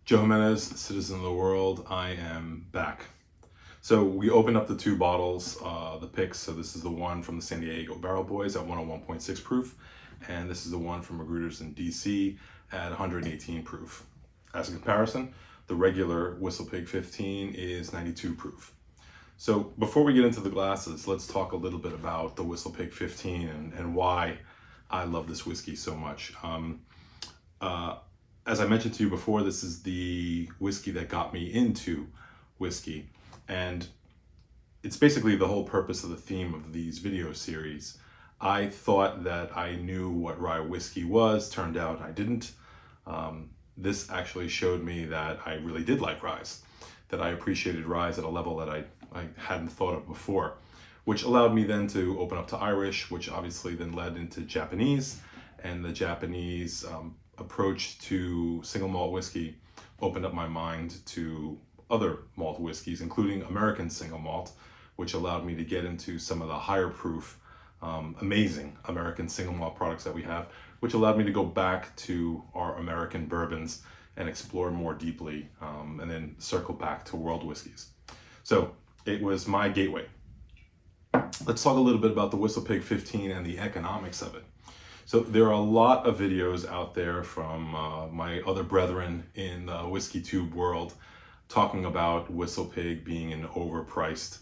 Joe Jimenez, citizen of the world, I am back. So we opened up the two bottles, the picks. So this is the one from the San Diego Barrel Boys at 101.6 proof. And this is the one from Magruder's in DC at 118 proof. As a comparison, the regular Whistlepig 15 is 92 proof. So before we get into the glasses, let's talk a little bit about the Whistlepig 15 and why I love this whiskey so much. As I mentioned to you before, this is the whiskey that got me into whiskey. And it's basically the whole purpose of the theme of these video series. I thought that I knew what rye whiskey was. Turned out I didn't. This actually showed me that I really did like ryes, that I appreciated ryes at a level that I hadn't thought of before, which allowed me then to open up to Irish, which obviously then led into Japanese, and the Japanese approach to single malt whiskey opened up my mind to other malt whiskeys, including American single malt, which allowed me to get into some of the higher proof, amazing American single malt products that we have, which allowed me to go back to our American bourbons and explore more deeply, and then circle back to world whiskeys. So it was my gateway. Let's talk a little bit about the Whistlepig 15 and the economics of it. So there are a lot of videos out there from my other brethren in the whiskey tube world talking about Whistlepig being an overpriced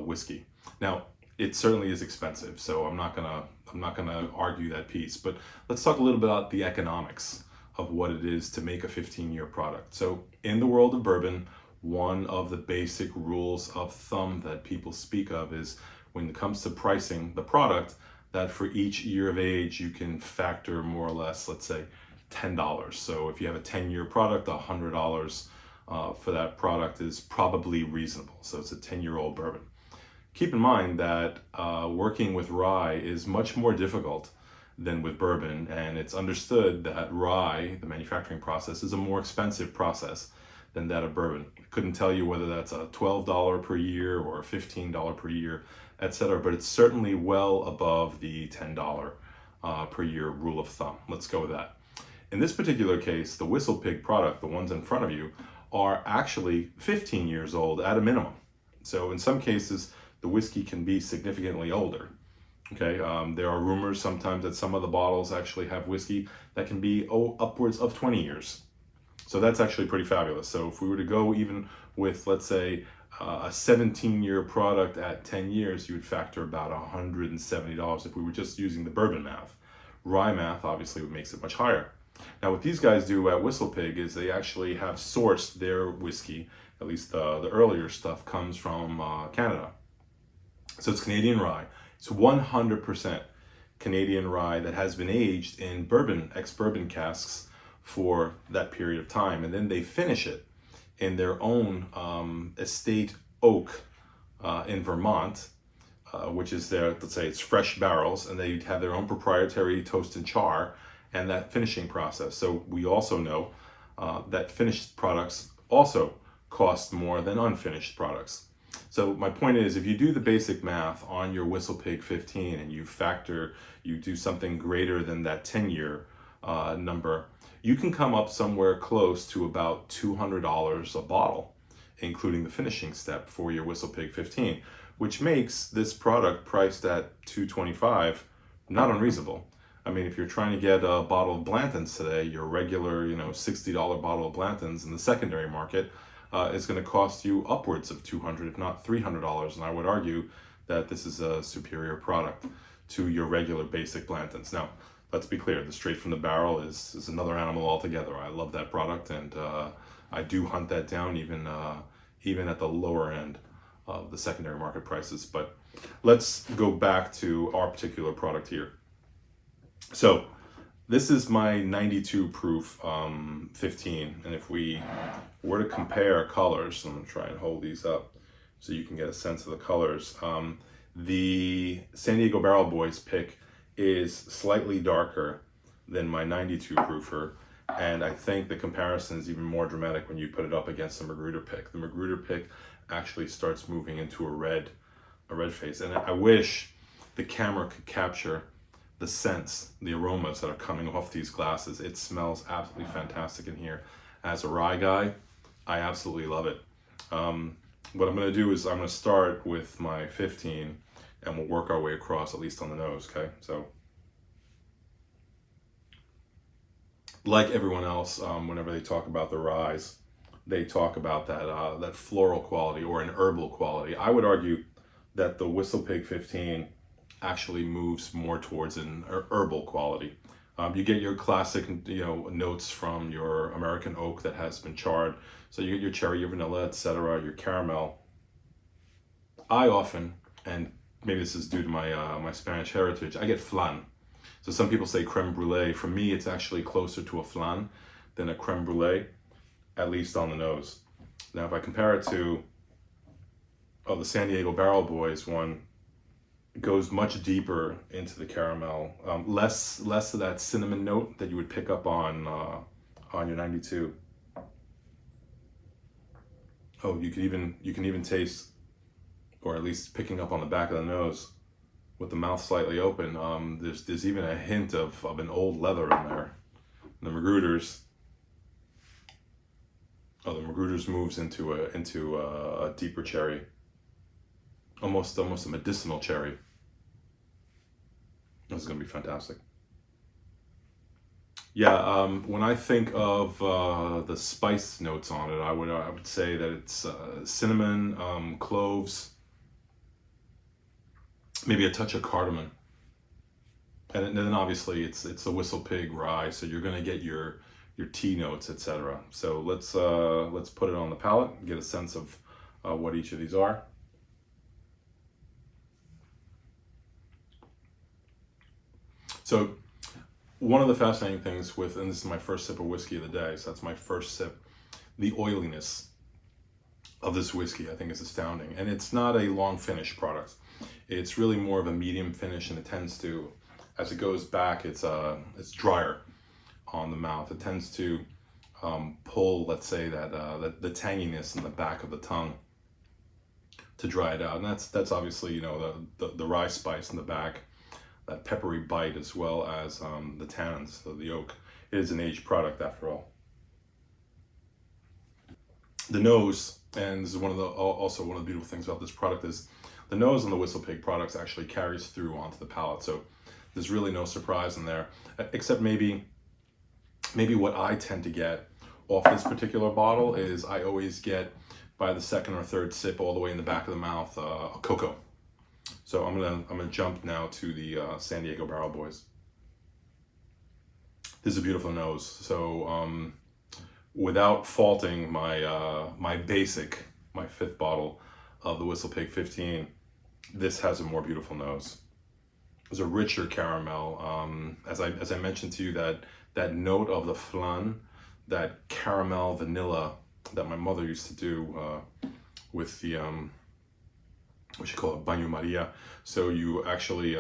whiskey. Now, it certainly is expensive, so I'm not gonna argue that piece. But let's talk a little bit about the economics of what it is to make a 15-year product. So in the world of bourbon, one of the basic rules of thumb that people speak of is when it comes to pricing the product, that for each year of age, you can factor more or less, let's say, $10. So if you have a 10-year product, $100 for that product is probably reasonable. So it's a 10-year-old bourbon. Keep in mind that working with rye is much more difficult than with bourbon, and it's understood that rye, the manufacturing process, is a more expensive process than that of bourbon. I couldn't tell you whether that's a $12 per year or $15 per year, etc., but it's certainly well above the $10 per year rule of thumb. Let's go with that. In this particular case, the Whistlepig product, the ones in front of you, are actually 15 years old at a minimum. So in some cases, the whiskey can be significantly older. Okay, there are rumors sometimes that some of the bottles actually have whiskey that can be upwards of 20 years. So that's actually pretty fabulous. So if we were to go even with, let's say, a 17-year product at 10 years, you would factor about $170 if we were just using the bourbon math. Rye math obviously makes it much higher. Now what these guys do at Whistlepig is they actually have sourced their whiskey, at least the earlier stuff comes from Canada. So it's Canadian rye. It's 100% Canadian rye that has been aged in bourbon, ex-bourbon casks for that period of time, and then they finish it in their own estate oak in Vermont, which is their, let's say it's fresh barrels, and they have their own proprietary toast and char and that finishing process. So we also know that finished products also cost more than unfinished products. So my point is, if you do the basic math on your Whistlepig 15 and you do something greater than that 10-year number, you can come up somewhere close to about $200 a bottle, including the finishing step for your Whistlepig 15, which makes this product priced at $225 not unreasonable. I mean, if you're trying to get a bottle of Blanton's today, your regular, $60 bottle of Blanton's in the secondary market is going to cost you upwards of $200, if not $300. And I would argue that this is a superior product to your regular basic Blanton's. Now, let's be clear, the straight from the barrel is another animal altogether. I love that product, and I do hunt that down even at the lower end of the secondary market prices. But let's go back to our particular product here. So this is my 92 proof 15, and if we were to compare colors, I'm going to try and hold these up so you can get a sense of the colors. The San Diego Barrel Boys pick is slightly darker than my 92 proofer, and I think the comparison is even more dramatic when you put it up against the Magruder pick. The Magruder pick actually starts moving into a red face, and I wish the camera could capture the scents, the aromas that are coming off these glasses. It smells absolutely fantastic in here. as a rye guy, I absolutely love it. What I'm going to do is I'm going to start with my 15 and we'll work our way across, at least on the nose, okay? So, like everyone else, whenever they talk about the ryes, they talk about that floral quality or an herbal quality. I would argue that the Whistlepig 15 actually moves more towards an herbal quality. You get your classic, notes from your American oak that has been charred. So you get your cherry, your vanilla, etc., your caramel. I often, and maybe this is due to my Spanish heritage, I get flan. So some people say creme brulee. For me, it's actually closer to a flan than a creme brulee, at least on the nose. Now, if I compare it to the San Diego Barrel Boys one, goes much deeper into the caramel, less of that cinnamon note that you would pick up on your 92. Oh, you can even taste, or at least picking up on the back of the nose, with the mouth slightly open. There's even a hint of an old leather in there. The Magruders. Oh, the Magruders moves into a deeper cherry. Almost a medicinal cherry. This is gonna be fantastic. Yeah, when I think of the spice notes on it, I would say that it's cinnamon, cloves, maybe a touch of cardamom, and then obviously it's a Whistlepig rye, so you're gonna get your tea notes, etc. So let's put it on the palate and get a sense of what each of these are. So one of the fascinating things with, and this is my first sip of whiskey of the day, so that's my first sip, the oiliness of this whiskey I think is astounding. And it's not a long finish product. It's really more of a medium finish, and it tends to, as it goes back, it's drier on the mouth. It tends to pull, let's say, that the tanginess in the back of the tongue to dry it out. And that's obviously, the rye spice in the back, that peppery bite, as well as the tannins of the oak. It is an aged product after all. The nose, and this is also one of the beautiful things about this product, is the nose on the Whistlepig products actually carries through onto the palate. So there's really no surprise in there, except maybe what I tend to get off this particular bottle is I always get, by the second or third sip, all the way in the back of the mouth, a cocoa. So I'm gonna jump now to the San Diego Barrel Boys. This is a beautiful nose. So without faulting my fifth bottle of the Whistlepig 15, this has a more beautiful nose. There's a richer caramel. As I mentioned to you, that note of the flan, that caramel vanilla that my mother used to do with the what you call it, baño Maria. So you actually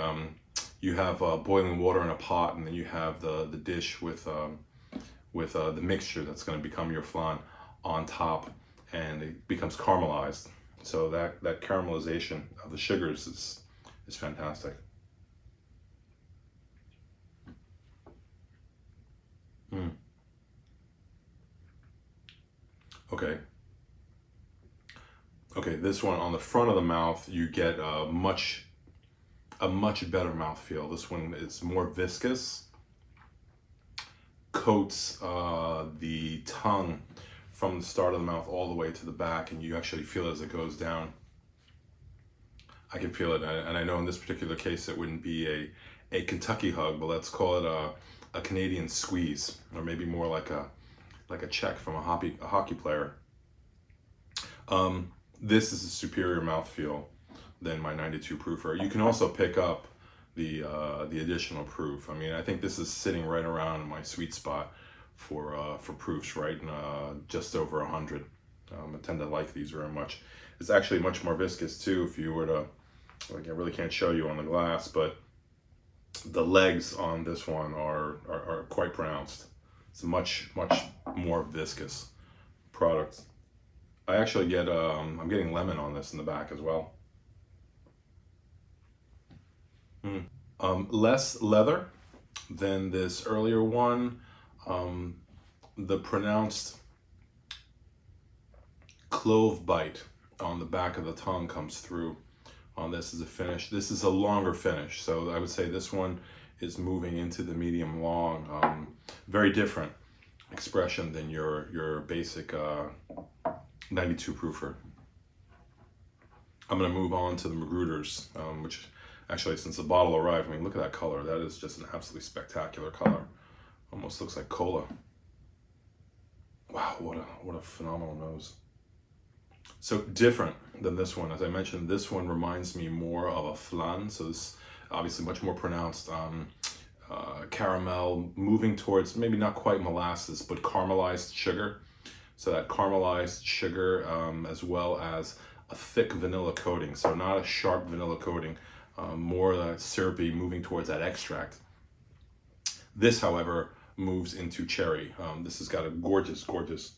you have boiling water in a pot, and then you have the dish with the mixture that's going to become your flan on top, and it becomes caramelized. So that caramelization of the sugars is fantastic. Mm. Okay, this one on the front of the mouth, you get a much better mouthfeel. This one is more viscous, coats the tongue from the start of the mouth all the way to the back, and you actually feel it as it goes down. I can feel it, and I know in this particular case it wouldn't be a Kentucky hug, but let's call it a Canadian squeeze, or maybe more like a check from a hockey player. This is a superior mouthfeel than my 92 proofer. You can also pick up the additional proof. I mean, I think this is sitting right around my sweet spot for proofs, right? Just over 100. I tend to like these very much. It's actually much more viscous too. If you were to, like, I really can't show you on the glass, but the legs on this one are quite pronounced. It's a much more viscous product. I actually get, I'm getting lemon on this in the back as well. Less leather than this earlier one. The pronounced clove bite on the back of the tongue comes through on this as a finish. This is a longer finish, so I would say this one is moving into the medium long. Very different expression than your basic 92 proofer. I'm going to move on to the Magruders, which actually, since the bottle arrived, I mean, look at that color. That is just an absolutely spectacular color. Almost looks like cola. Wow, what a phenomenal nose. So different than this one. As I mentioned, this one reminds me more of a flan. So this obviously much more pronounced caramel, moving towards maybe not quite molasses, but caramelized sugar. So that caramelized sugar, as well as a thick vanilla coating. So not a sharp vanilla coating, more syrupy, moving towards that extract. This, however, moves into cherry. This has got a gorgeous, gorgeous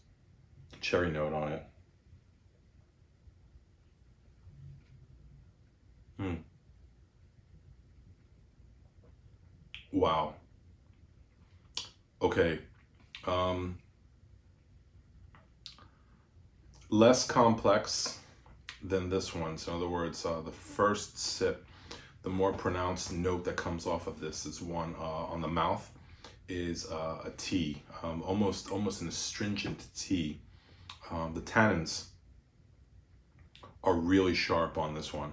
cherry note on it. Wow. Okay. Less complex than this one. So in other words, the first sip, the more pronounced note that comes off of this is one on the mouth is a tea, almost an astringent tea. The tannins are really sharp on this one.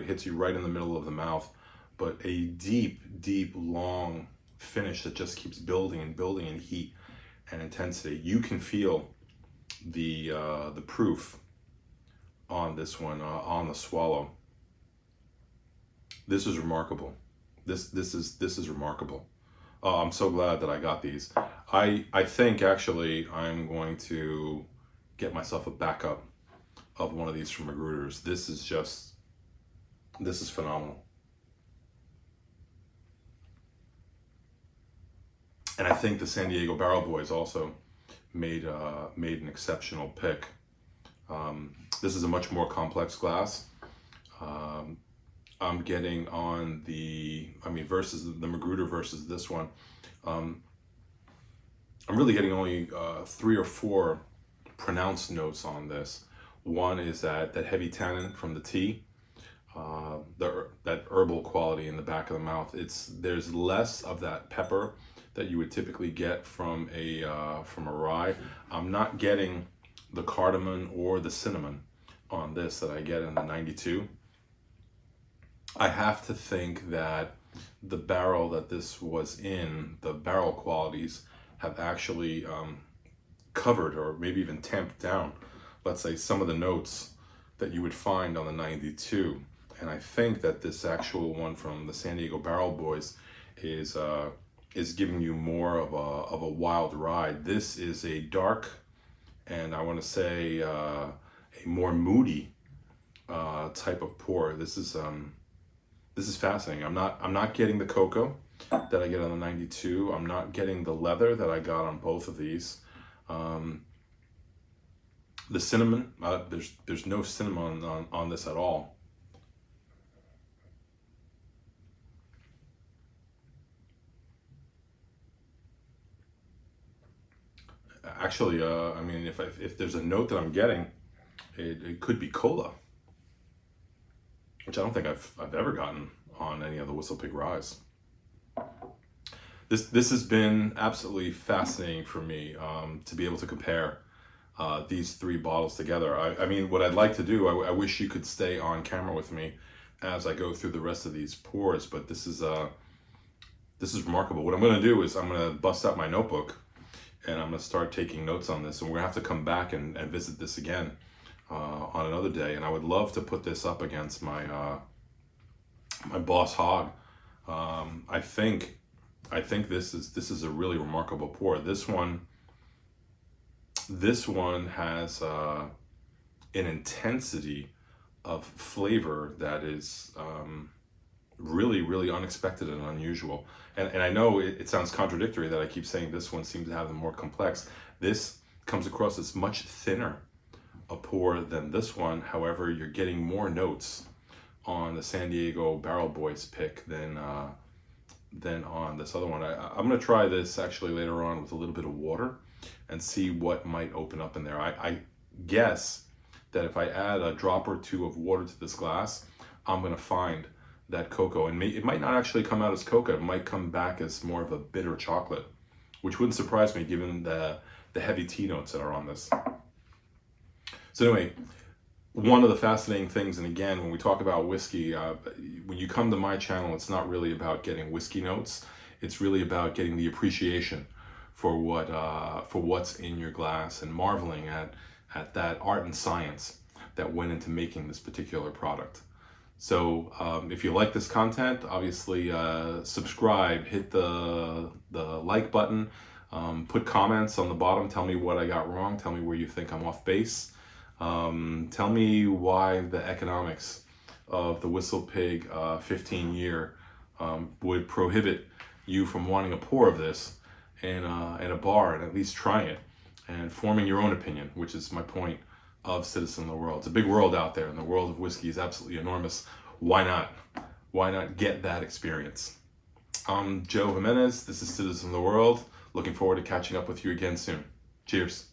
Hits you right in the middle of the mouth, but a deep, long finish that just keeps building and building in heat and intensity. You can feel the proof on this one, on the swallow. This is remarkable. This is remarkable. I'm so glad that I got these. I think actually I'm going to get myself a backup of one of these from Magruder's. This is phenomenal. And I think the San Diego Barrel Boys also made an exceptional pick. This is a much more complex glass. I'm getting on versus the Magruder versus this one. I'm really getting only 3 or 4 pronounced notes on this. One is that heavy tannin from the tea, that herbal quality in the back of the mouth. There's less of that pepper that you would typically get from a rye. I'm not getting the cardamom or the cinnamon on this that I get in the 92. I have to think that the barrel that this was in, the barrel qualities have actually covered or maybe even tamped down, let's say, some of the notes that you would find on the 92. And I think that this actual one from the San Diego Barrel Boys is giving you more of a wild ride. This is a dark, and I want to say a more moody type of pour. This is fascinating. I'm not getting the cocoa that I get on the 92. I'm not getting the leather that I got on both of these. The cinnamon, there's no cinnamon on this at all. Actually, I mean, if there's a note that I'm getting, it could be cola, which I don't think I've ever gotten on any of the Whistlepig Ryes. This has been absolutely fascinating for me to be able to compare these 3 bottles together. I mean, what I'd like to do, I wish you could stay on camera with me as I go through the rest of these pours, but this is remarkable. What I'm going to do is I'm going to bust out my notebook and I'm going to start taking notes on this, and we're going to have to come back and visit this again on another day. And I would love to put this up against my my Boss Hog. I think this is a really remarkable pour. This one has an intensity of flavor that is really unexpected and unusual. And I know it sounds contradictory that I keep saying this one seems to have the more complex. This comes across as much thinner a pour than this one. However, you're getting more notes on the San Diego Barrel Boys pick than on this other one. I'm going to try this actually later on with a little bit of water and see what might open up in there. guess that if I add a drop or two of water to this glass, I'm going to find that cocoa. And it might not actually come out as cocoa. It might come back as more of a bitter chocolate, which wouldn't surprise me given the heavy tea notes that are on this. So anyway, one of the fascinating things, and again, when we talk about whiskey, when you come to my channel, it's not really about getting whiskey notes. It's really about getting the appreciation for what's in your glass and marveling at that art and science that went into making this particular product. So if you like this content, obviously subscribe, hit the like button, put comments on the bottom, tell me what I got wrong, tell me where you think I'm off base. Tell me why the economics of the Whistlepig 15-year would prohibit you from wanting a pour of this in a bar and at least trying it and forming your own opinion, which is my point of Citizen of the World. It's a big world out there, and the world of whiskey is absolutely enormous. Why not? Why not get that experience? I'm Joe Jimenez. This is Citizen of the World. Looking forward to catching up with you again soon. Cheers.